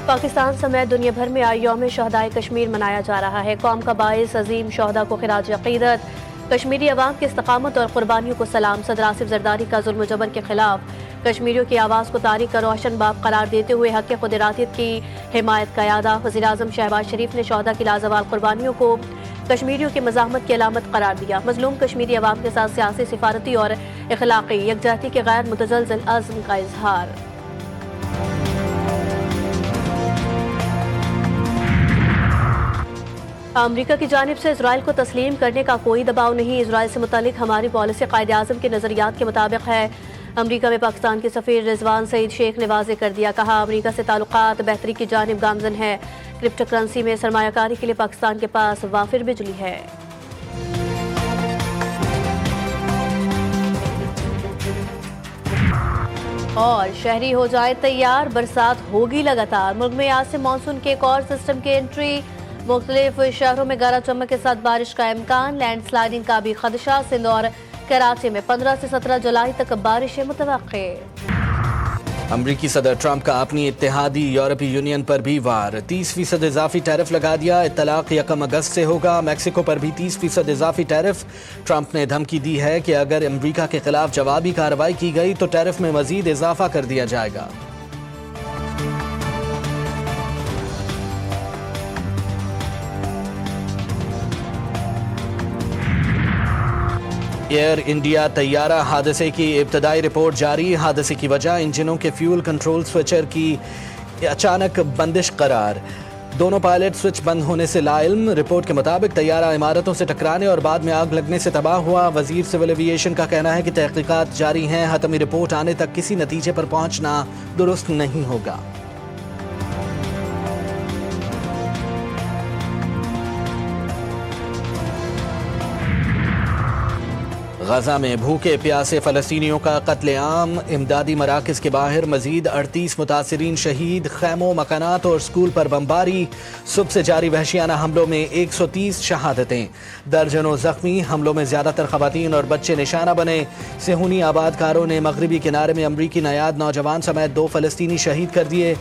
پاکستان سمیت دنیا بھر میں آج یوم شہدائے کشمیر منایا جا رہا ہے۔ قوم کا باعث عظیم شہداء کو خراج عقیدت، کشمیری عوام کی استقامت اور قربانیوں کو سلام۔ صدر آصف زرداری کا ظلم و جبر کے خلاف کشمیریوں کی آواز کو تاریخ کا روشن باب قرار دیتے ہوئے حق خودارادیت کی حمایت کا اعادہ۔ وزیر اعظم شہباز شریف نے شہداء کی لازوال قربانیوں کو کشمیریوں کی مزاحمت کی علامت قرار دیا۔ مظلوم کشمیری عوام کے ساتھ سیاسی، سفارتی اور اخلاقی یکجہتی کے غیر متزلزل عزم کا اظہار۔ امریکہ کی جانب سے اسرائیل کو تسلیم کرنے کا کوئی دباؤ نہیں۔ اسرائیل سے متعلق ہماری پالیسی قائد اعظم کے نظریات کے مطابق ہے۔ امریکہ میں پاکستان کے سفیر رضوان سعید شیخ نے واضح کر دیا، کہا امریکہ سے تعلقات بہتری کی جانب گامزن ہے۔ کرپٹو کرنسی میں سرمایہ کاری کے لیے پاکستان کے پاس وافر بجلی ہے۔ اور شہری ہو جائے تیار، برسات ہوگی لگاتار۔ ملک میں آج سے مانسون کے ایک اور سسٹم کی انٹری۔ مختلف شہروں میں گرج چمک کے ساتھ بارش کا امکان، لینڈ سلائیڈنگ کا بھی خدشہ۔ سندھ اور کراچی میں 15 سے 17 جولائی تک بارشیں متوقع۔ امریکی صدر ٹرمپ کا اپنی اتحادی یورپی یونین پر بھی وار، 30% اضافی ٹیرف لگا دیا۔ اطلاق 1 اگست سے ہوگا۔ میکسیکو پر بھی 30% اضافی ٹیرف۔ ٹرمپ نے دھمکی دی ہے کہ اگر امریکہ کے خلاف جوابی کارروائی کی گئی تو ٹیرف میں مزید اضافہ کر دیا جائے گا۔ ایئر انڈیا طیارہ حادثے کی ابتدائی رپورٹ جاری۔ حادثے کی وجہ انجنوں کے فیول کنٹرول سوئچر کی اچانک بندش قرار، دونوں پائلٹ سوئچ بند ہونے سے لا علم۔ رپورٹ کے مطابق طیارہ عمارتوں سے ٹکرانے اور بعد میں آگ لگنے سے تباہ ہوا۔ وزیر سول ایوی ایشن کا کہنا ہے کہ تحقیقات جاری ہیں، حتمی رپورٹ آنے تک کسی نتیجے پر پہنچنا درست نہیں ہوگا۔ غزہ میں بھوکے پیاسے فلسطینیوں کا قتل عام، امدادی مراکز کے باہر مزید 38 متاثرین شہید۔ خیموں، مکانات اور سکول پر بمباری۔ صبح سے جاری وحشیانہ حملوں میں 130 شہادتیں، درجنوں زخمی۔ حملوں میں زیادہ تر خواتین اور بچے نشانہ بنے۔ صہیونی آباد کاروں نے مغربی کنارے میں امریکی نیاد نوجوان سمیت 2 فلسطینی شہید کر دیے۔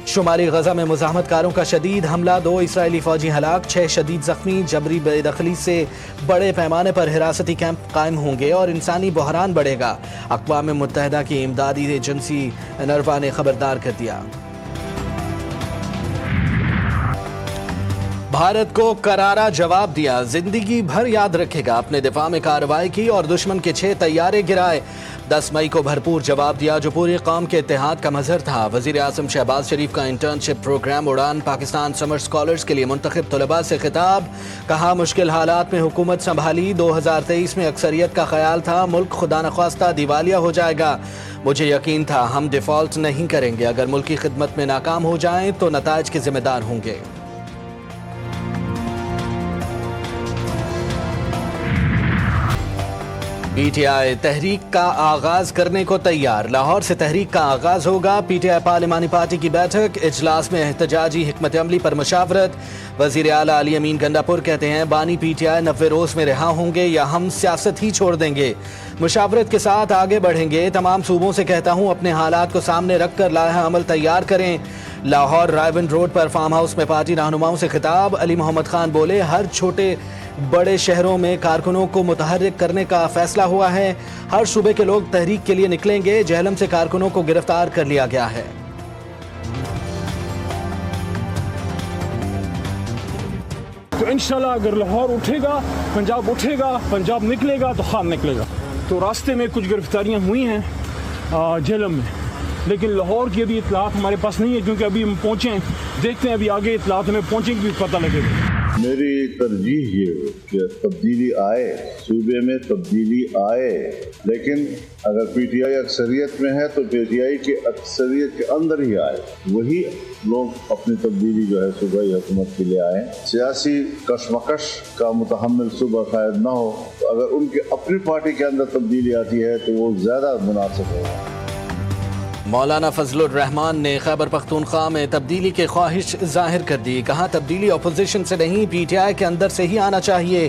شمالی غزہ میں مزاحمت کاروں کا شدید حملہ، 2 اسرائیلی فوجی ہلاک، 6 شدید زخمی۔ جبری بے دخلی سے بڑے پیمانے پر حراستی کیمپ قائم ہوں گے اور انسانی بحران بڑھے گا، اقوام متحدہ کی امدادی ایجنسی انروا نے خبردار کر دیا۔ بھارت کو کرارا جواب دیا، زندگی بھر یاد رکھے گا۔ اپنے دفاع میں کارروائی کی اور دشمن کے 6 طیارے گرائے۔ 10 مئی کو بھرپور جواب دیا جو پوری قوم کے اتحاد کا مظہر تھا۔ وزیر اعظم شہباز شریف کا انٹرنشپ پروگرام اڑان پاکستان سمر اسکالرز کے لیے منتخب طلباء سے خطاب، کہا مشکل حالات میں حکومت سنبھالی، 2023 میں اکثریت کا خیال تھا ملک خدا نخواستہ دیوالیہ ہو جائے گا، مجھے یقین تھا ہم ڈیفالٹ نہیں کریں گے، اگر ملک کی خدمت میں ناکام ہو جائیں تو نتائج کے ذمہ دار ہوں گے۔ پی ٹی آئی تحریک کا آغاز کرنے کو تیار، لاہور سے تحریک کا آغاز ہوگا۔ پی ٹی آئی پارلیمانی پارٹی کی بیٹھک، اجلاس میں احتجاجی حکمت عملی پر مشاورت۔ وزیر اعلیٰ علی امین گنڈاپور کہتے ہیں بانی پی ٹی آئی 90 روز میں رہا ہوں گے یا ہم سیاست ہی چھوڑ دیں گے، مشاورت کے ساتھ آگے بڑھیں گے۔ تمام صوبوں سے کہتا ہوں اپنے حالات کو سامنے رکھ کر لائحہ عمل تیار کریں۔ لاہور رائے بند روڈ پر فارم ہاؤس میں پارٹی رہنماؤں سے خطاب، علی محمد خان بولے ہر چھوٹے بڑے شہروں میں کارکنوں کو متحرک کرنے کا فیصلہ ہوا ہے، ہر صوبے کے لوگ تحریک کے لیے نکلیں گے، جہلم سے کارکنوں کو گرفتار کر لیا گیا ہے۔ تو انشاءاللہ اگر لاہور اٹھے گا، پنجاب اٹھے گا، پنجاب نکلے گا تو خان نکلے گا۔ تو راستے میں کچھ گرفتاریاں ہوئی ہیں جہلم میں، لیکن لاہور کی ابھی اطلاعات ہمارے پاس نہیں ہے کیونکہ ابھی ہم پہنچے ہیں، دیکھتے ہیں ابھی آگے اطلاعات ہمیں پہنچیں گی پتہ لگے گا۔ میری ترجیح یہ ہے کہ تبدیلی آئے، صوبے میں تبدیلی آئے، لیکن اگر پی ٹی آئی اکثریت میں ہے تو پی ٹی آئی کی اکثریت کے اندر ہی آئے، وہی لوگ اپنی تبدیلی جو ہے صوبائی حکومت کے لیے آئیں۔ سیاسی کشمکش کا متحمل صوبہ قائد نہ ہو، تو اگر ان کے اپنی پارٹی کے اندر تبدیلی آتی ہے تو وہ زیادہ مناسب ہوگا۔ مولانا فضل الرحمان نے خیبر پختونخوا میں تبدیلی کی خواہش ظاہر کر دی. کہا تبدیلی اپوزیشن سے نہیں پی ٹی آئی کے اندر سے ہی آنا چاہیے.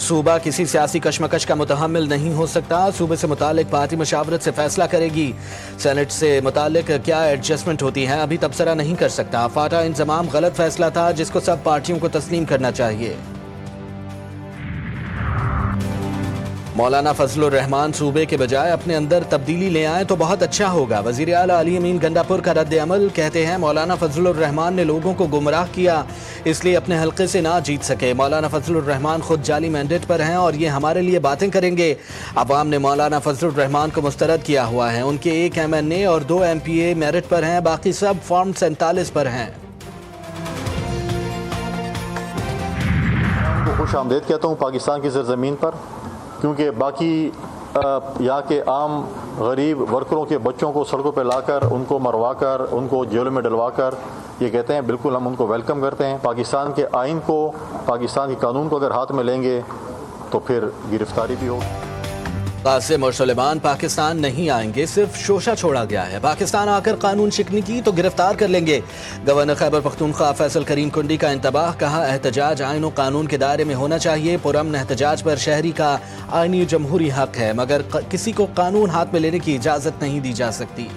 صوبہ کسی سیاسی کشمکش کا متحمل نہیں ہو سکتا. صوبے سے متعلق پارٹی مشاورت سے فیصلہ کرے گی. سینٹ سے متعلق کیا ایڈجسٹمنٹ ہوتی ہے ابھی تبصرہ نہیں کر سکتا. فاٹا انضمام غلط فیصلہ تھا جس کو سب پارٹیوں کو تسلیم کرنا چاہیے. مولانا فضل الرحمان صوبے کے بجائے اپنے اندر تبدیلی لے آئیں تو بہت اچھا ہوگا. وزیر اعلیٰ علی امین گنڈا پور کا رد عمل. کہتے ہیں مولانا فضل الرحمان نے لوگوں کو گمراہ کیا اس لیے اپنے حلقے سے نہ جیت سکے. مولانا فضل الرحمان خود جعلی مینڈیٹ پر ہیں اور یہ ہمارے لیے باتیں کریں گے. عوام نے مولانا فضل الرحمان کو مسترد کیا ہوا ہے. ان کے 1 MNA اور 2 MPA میرٹ پر ہیں, باقی سب فارم 47 پر ہیں. خوش آمدید کہتا ہوں پاکستان کی سرزمین پر, کیونکہ باقی یہاں کے عام غریب ورکروں کے بچوں کو سڑکوں پہ لا کر ان کو مروا کر ان کو جیلوں میں ڈلوا کر یہ کہتے ہیں بالکل ہم ان کو ویلکم کرتے ہیں. پاکستان کے آئین کو, پاکستان کے قانون کو اگر ہاتھ میں لیں گے تو پھر گرفتاری بھی ہوگی. قاسم اور سلیمان پاکستان نہیں آئیں گے, صرف شوشہ چھوڑا گیا ہے. پاکستان آ کر قانون شکنی کی تو گرفتار کر لیں گے. گورنر خیبر پختونخوا فیصل کریم کنڈی کا انتباہ. کہا احتجاج آئین و قانون کے دائرے میں ہونا چاہیے. پرامن احتجاج پر شہری کا آئینی جمہوری حق ہے, مگر کسی کو قانون ہاتھ میں لینے کی اجازت نہیں دی جا سکتی.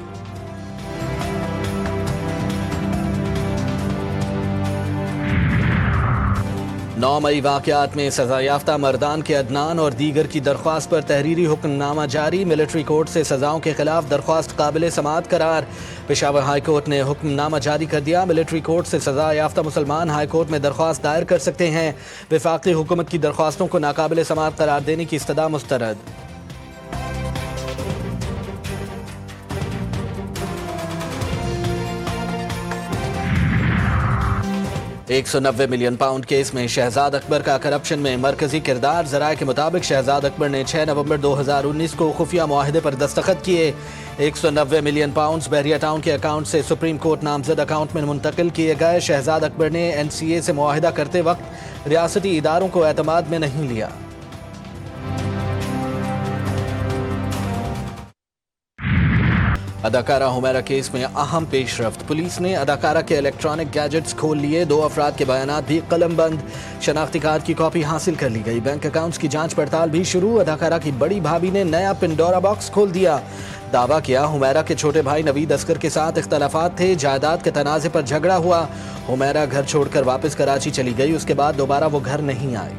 9 مئی واقعات میں سزا یافتہ مردان کے عدنان اور دیگر کی درخواست پر تحریری حکم نامہ جاری. ملٹری کورٹ سے سزاؤں کے خلاف درخواست قابل سماعت قرار. پشاور ہائی کورٹ نے حکم نامہ جاری کر دیا. ملٹری کورٹ سے سزا یافتہ مسلمان ہائی کورٹ میں درخواست دائر کر سکتے ہیں. وفاقی حکومت کی درخواستوں کو ناقابل سماعت قرار دینے کی استدعا مسترد. 190 ملین پاؤنڈ کیس میں شہزاد اکبر کا کرپشن میں مرکزی کردار. ذرائع کے مطابق شہزاد اکبر نے 6 نومبر 2019 کو خفیہ معاہدے پر دستخط کیے. 190 ملین پاؤنڈز بحریہ ٹاؤن کے اکاؤنٹ سے سپریم کورٹ نامزد اکاؤنٹ میں منتقل کیے گئے. شہزاد اکبر نے NCA سے معاہدہ کرتے وقت ریاستی اداروں کو اعتماد میں نہیں لیا. اداکارہ حمیرہ کیس میں اہم پیش رفت. پولیس نے اداکارہ کے الیکٹرانک گیجٹس کھول لیے. 2 افراد کے بیانات بھی قلم بند. شناختی کارڈ کی کاپی حاصل کر لی گئی. بینک اکاؤنٹس کی جانچ پڑتال بھی شروع. اداکارہ کی بڑی بھابھی نے نیا پنڈورا باکس کھول دیا. دعویٰ کیا حمیرہ کے چھوٹے بھائی نوید اصغر کے ساتھ اختلافات تھے. جائیداد کے تنازع پر جھگڑا ہوا. حمیرہ گھر چھوڑ کر واپس کراچی چلی گئی. اس کے بعد دوبارہ وہ گھر نہیں آئی.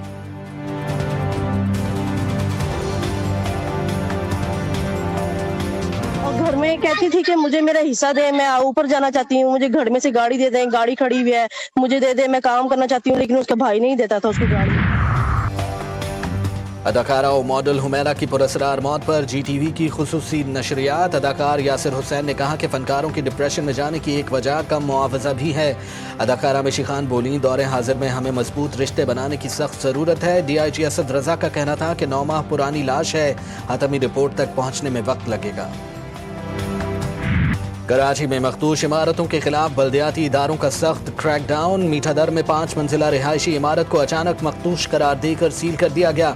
گھر میں کہتی تھی کہ مجھے میرا حصہ دے, میں اوپر جانا چاہتی ہوں, مجھے گھر میں سے گاڑی دے دیں, گاڑی کھڑی ہوئی ہے مجھے دے دے, میں کام کرنا چاہتی ہوں, لیکن اس کا بھائی نہیں دیتا تھا اس کی گاڑی. اداکارہ و ماڈل حمیرہ کی پراسرار موت پر GTV کی خصوصی نشریات. اداکار یاسر حسین نے کہا کہ فنکاروں کی ڈپریشن میں جانے کی ایک وجہ کم معاوضہ بھی ہے. اداکارہ مشی خان بولیں, دور حاضر میں ہمیں مضبوط رشتے بنانے کی سخت ضرورت ہے. DIG اسد رضا کا کہنا تھا کہ 9 ماہ پرانی لاش ہے, حتمی رپورٹ تک پہنچنے میں وقت لگے گا. کراچی میں مخدوش عمارتوں کے خلاف بلدیاتی اداروں کا سخت کریک ڈاؤن. میٹھا در میں 5 منزلہ رہائشی عمارت کو اچانک مخدوش قرار دے کر سیل کر دیا گیا.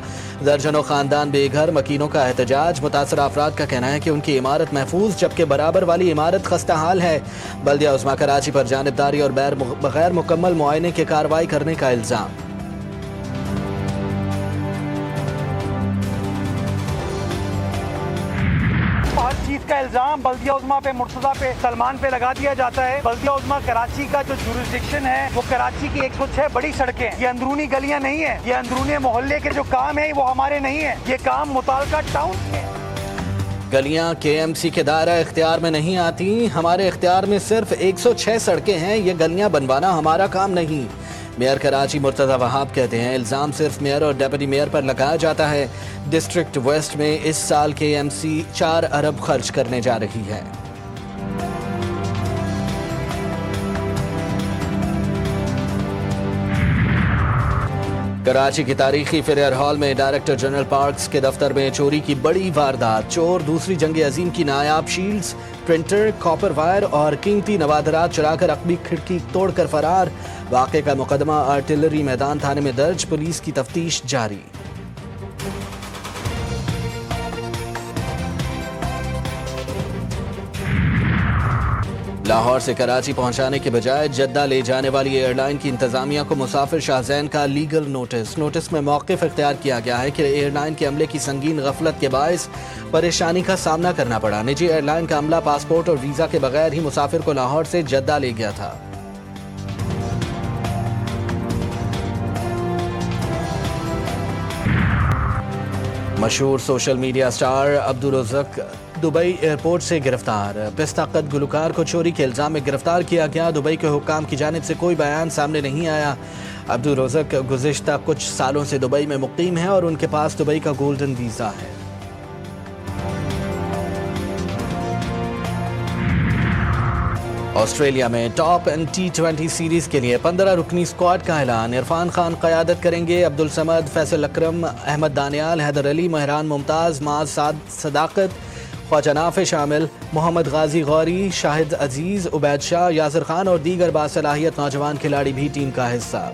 درجنوں خاندان بے گھر, مکینوں کا احتجاج. متاثرہ افراد کا کہنا ہے کہ ان کی عمارت محفوظ جبکہ برابر والی عمارت خستہ حال ہے. بلدیہ عظمیٰ کراچی پر جانبداری اور بغیر مکمل معائنے کے کارروائی کرنے کا الزام. چیز کا الزام بلدیہ عظمیٰ پہ, مرتضیٰ پہ, سلمان پہ لگا دیا جاتا ہے. بلدیہ عظمیٰ کراچی کا جو جورسڈکشن ہے وہ کراچی کی 106 بڑی سڑکیں, یہ اندرونی گلیاں نہیں ہیں, یہ اندرونی محلے کے جو کام ہیں وہ ہمارے نہیں ہیں, یہ کام متعلقہ ٹاؤن کے. گلیاں KMC کے دائرہ اختیار میں نہیں آتی. ہمارے اختیار میں صرف 106 سڑکیں ہیں, یہ گلیاں بنوانا ہمارا کام نہیں. میئر کراچی مرتضیٰ وہاب کہتے ہیں الزام صرف میئر اور ڈیپٹی میئر پر لگایا جاتا ہے. ڈسٹرکٹ ویسٹ میں اس سال KMC 4 ارب خرچ کرنے جا رہی ہے. کراچی کی تاریخی فریر ہال میں ڈائریکٹر جنرل پارکس کے دفتر میں چوری کی بڑی واردات. چور دوسری جنگ عظیم کی نایاب شیلڈز, پرنٹر, کاپر وائر اور قیمتی نوادرات چرا کر عقبی کھڑکی توڑ کر فرار. واقعے کا مقدمہ آرٹلری میدان تھانے میں درج. پولیس کی تفتیش جاری. لاہور سے کراچی پہنچانے کے بجائے جدہ لے جانے والی ایئر لائن کی انتظامیہ کو مسافر شاہزین کا لیگل نوٹس میں موقف اختیار کیا گیا ہے کہ ایئر لائن کے عملے کی سنگین غفلت کے باعث پریشانی کا سامنا کرنا پڑا. نجی ایئر لائن کا عملہ پاسپورٹ اور ویزا کے بغیر ہی مسافر کو لاہور سے جدہ لے گیا تھا. مشہور social media star Abdul Razzaq Dubai airport سے گرفتار. پستہ قد گلوکار کو چوری کے الزام میں گرفتار کیا گیا. دبئی کے حکام کی جانب سے کوئی بیان سامنے نہیں آیا. عبدالرزاق گزشتہ کچھ سالوں سے دبئی میں مقیم ہیں اور ان کے پاس دبئی کا گولڈن ویزا ہے. آسٹریلیا میں ٹاپ اینڈ T20 سیریز کے لیے 15 رکنی اسکواڈ کا اعلان. عرفان خان قیادت کریں گے. عبدالصمد، فیصل اکرم، احمد دانیال، حیدر علی، مہران ممتاز، معاذ صداقت، خواجہ نافع شامل. محمد غازی غوری، شاہد عزیز، عبید شاہ، یاسر خان اور دیگر باصلاحیت نوجوان کھلاڑی بھی ٹیم کا حصہ.